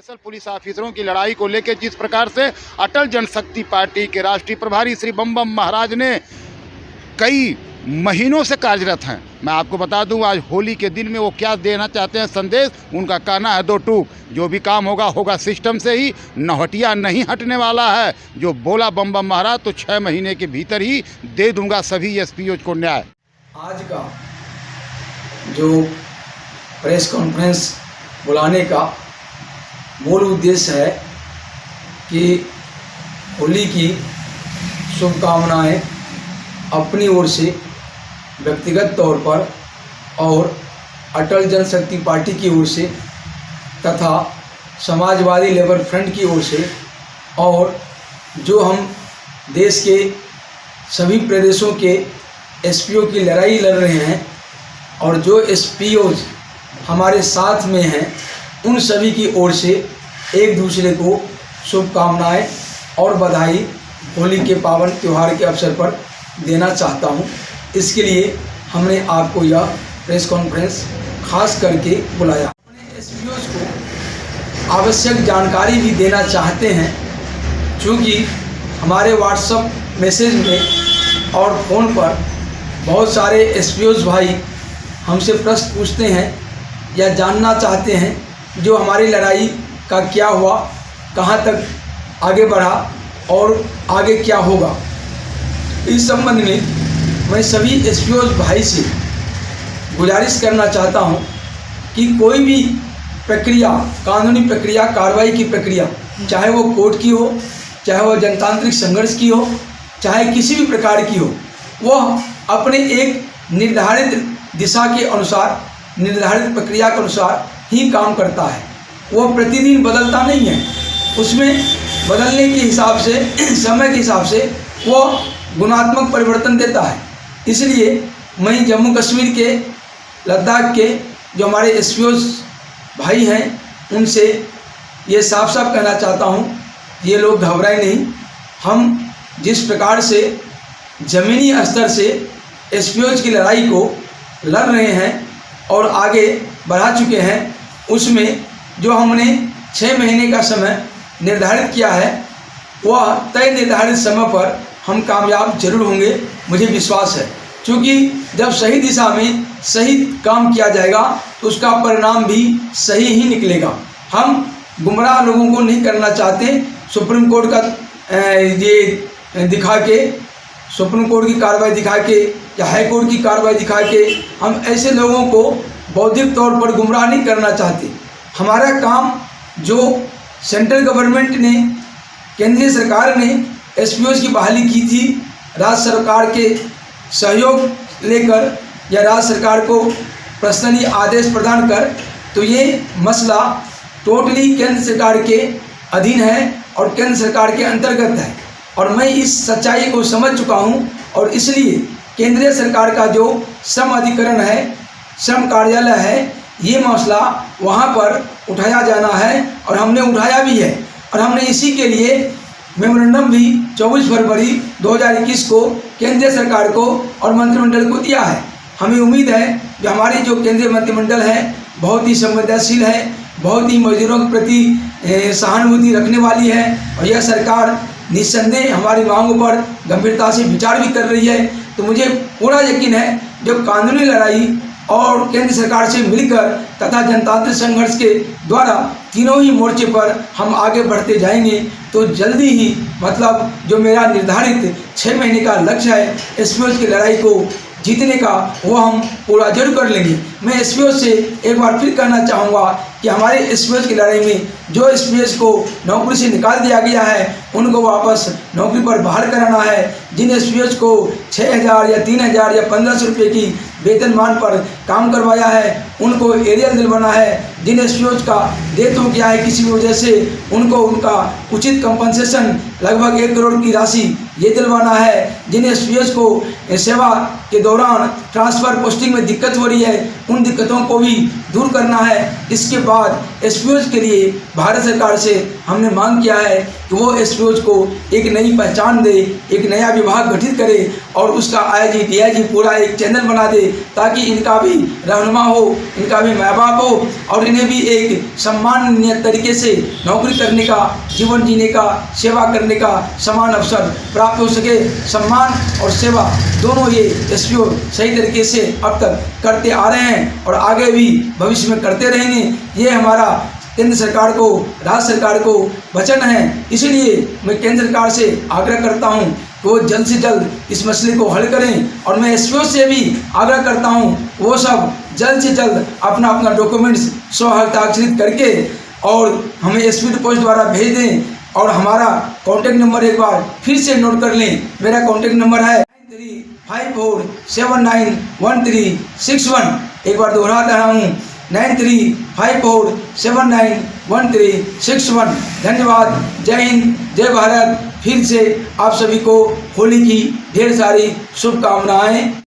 Special police ऑफिसरों की लड़ाई को लेकर जिस प्रकार से अटल जनशक्ति पार्टी के राष्ट्रीय प्रभारी श्री बम बम महाराज ने कई महीनों से कार्यरत हैं। मैं आपको बता दूं आज होली के दिन में वो क्या देना चाहते हैं संदेश। उनका कहना है दो टूक, जो भी काम होगा होगा सिस्टम से ही, नौहटिया नहीं हटने वाला है। जो बोला बम बम महाराज तो 6 महीने के भीतर ही दे दूंगा सभी एसपीओ को न्याय। आज का जो प्रेस कॉन्फ्रेंस बुलाने का मूल उद्देश्य है कि होली की शुभकामनाएं अपनी ओर से व्यक्तिगत तौर पर और अटल जनशक्ति पार्टी की ओर से तथा समाजवादी लेबर फ्रंट की ओर से और जो हम देश के सभी प्रदेशों के एसपीओ की लड़ाई लड़ रहे हैं और जो एसपीओ हमारे साथ में हैं उन सभी की ओर से एक दूसरे को शुभकामनाएं और बधाई होली के पावन त्यौहार के अवसर पर देना चाहता हूं। इसके लिए हमने आपको यह प्रेस कॉन्फ्रेंस खास करके बुलाया। अपने एसपीओ को आवश्यक जानकारी भी देना चाहते हैं, क्योंकि हमारे व्हाट्सएप मैसेज में और फ़ोन पर बहुत सारे एसपीओ भाई हमसे प्रश्न पूछते हैं या जानना चाहते हैं जो हमारी लड़ाई का क्या हुआ, कहाँ तक आगे बढ़ा और आगे क्या होगा। इस संबंध में मैं सभी एसपीओ भाई से गुजारिश करना चाहता हूं कि कोई भी प्रक्रिया, कानूनी प्रक्रिया, कार्रवाई की प्रक्रिया, चाहे वो कोर्ट की हो, चाहे वो जनतांत्रिक संघर्ष की हो, चाहे किसी भी प्रकार की हो, वह अपने एक निर्धारित दिशा के अनुसार, निर्धारित प्रक्रिया के अनुसार ही काम करता है। वो प्रतिदिन बदलता नहीं है। उसमें बदलने के हिसाब से, समय के हिसाब से वो गुणात्मक परिवर्तन देता है। इसलिए मैं जम्मू कश्मीर के, लद्दाख के जो हमारे एसपीओ भाई हैं उनसे ये साफ साफ कहना चाहता हूँ, ये लोग घबराए नहीं। हम जिस प्रकार से ज़मीनी स्तर से एसपीओ की लड़ाई को लड़ रहे हैं और आगे बढ़ा चुके हैं, उसमें जो हमने 6 महीने का समय निर्धारित किया है वह तय निर्धारित समय पर हम कामयाब जरूर होंगे, मुझे विश्वास है। क्योंकि जब सही दिशा में सही काम किया जाएगा तो उसका परिणाम भी सही ही निकलेगा। हम गुमराह लोगों को नहीं करना चाहते। सुप्रीम कोर्ट का ये दिखा के, सुप्रीम कोर्ट की कार्रवाई दिखा के या हाई कोर्ट की कार्रवाई दिखा के हम ऐसे लोगों को बौद्धिक तौर पर गुमराह नहीं करना चाहते। हमारा काम जो सेंट्रल गवर्नमेंट ने, केंद्रीय सरकार ने एसपीओ की बहाली की थी, राज्य सरकार के सहयोग लेकर या राज्य सरकार को पर्सनली आदेश प्रदान कर, तो ये मसला टोटली केंद्र सरकार के अधीन है और केंद्र सरकार के अंतर्गत है। और मैं इस सच्चाई को समझ चुका हूँ और इसलिए केंद्रीय सरकार का जो श्रम अधिकरण है, श्रम कार्यालय है, ये मसला वहाँ पर उठाया जाना है और हमने उठाया भी है। और हमने इसी के लिए मेमोरेंडम भी 24 फरवरी 2021 को केंद्रीय सरकार को और मंत्रिमंडल को दिया है। हमें उम्मीद है कि हमारी जो केंद्रीय मंत्रिमंडल है बहुत ही संवेदनशील है, बहुत ही मजदूरों के प्रति सहानुभूति रखने वाली है और यह सरकार निस्संदेह हमारी मांगों पर गंभीरता से विचार भी कर रही है। तो मुझे पूरा यकीन है जो कानूनी लड़ाई और केंद्र सरकार से मिलकर तथा जनतांत्रिक संघर्ष के द्वारा तीनों ही मोर्चे पर हम आगे बढ़ते जाएंगे तो जल्दी ही, मतलब जो मेरा निर्धारित 6 महीने का लक्ष्य है एसपीओ की लड़ाई को जीतने का, वो हम पूरा जरूर कर लेंगे। मैं एसपीओ से एक बार फिर कहना चाहूँगा कि हमारे एसपीओ की लड़ाई में जो एसपीओ को नौकरी से निकाल दिया गया है उनको वापस नौकरी पर बहाल कराना है। जिन एसपीओ को 6,000 या 3,000 या 1,500 रुपये की वेतनमान पर काम करवाया है उनको एरियल दिलवाना है। जिन एसपीओ का डेथ हो गया है किसी भी वजह से उनको उनका उचित कंपनसेशन लगभग 1 करोड़ की राशि ये दिलवाना है। जिन एसपीओ को सेवा के दौरान ट्रांसफ़र पोस्टिंग में दिक्कत हो रही है उन दिक्कतों को भी दूर करना है। इसके बाद एसपीओ के लिए भारत सरकार से हमने मांग किया है कि वो एसपीओ को एक नई पहचान दे, एक नया विभाग गठित करे और उसका आईजी डीआईजी पूरा एक चैनल बना दे, ताकि इनका भी रहनुमा हो, इनका भी माँ बाप हो, और इन्हें भी एक सम्माननीय तरीके से नौकरी करने का, जीवन जीने का, सेवा करने का समान अवसर प्राप्त हो सके। सम्मान और सेवा दोनों ये एसपीओ सही तरीके से अब तक करते आ रहे हैं और आगे भी भविष्य में करते रहेंगे। ये हमारा केंद्र सरकार को, राज्य सरकार को वचन है। इसलिए मैं केंद्र सरकार से आग्रह करता हूं कि वो जल्द से जल्द इस मसले को हल करें, और मैं एसपीओ से भी आग्रह करता हूं वो सब जल्द से जल्द अपना अपना डॉक्यूमेंट्स स्वहस्ताक्षरित करके और हमें एसपी पोस्ट द्वारा भेज दें। और हमारा कॉन्टैक्ट नंबर एक बार फिर से नोट कर लें। मेरा कॉन्टैक्ट नंबर है 9354791361। एक बार दोहराता हूँ 9354791361। धन्यवाद। जय हिंद, जय भारत। फिर से आप सभी को होली की ढेर सारी शुभकामनाएं।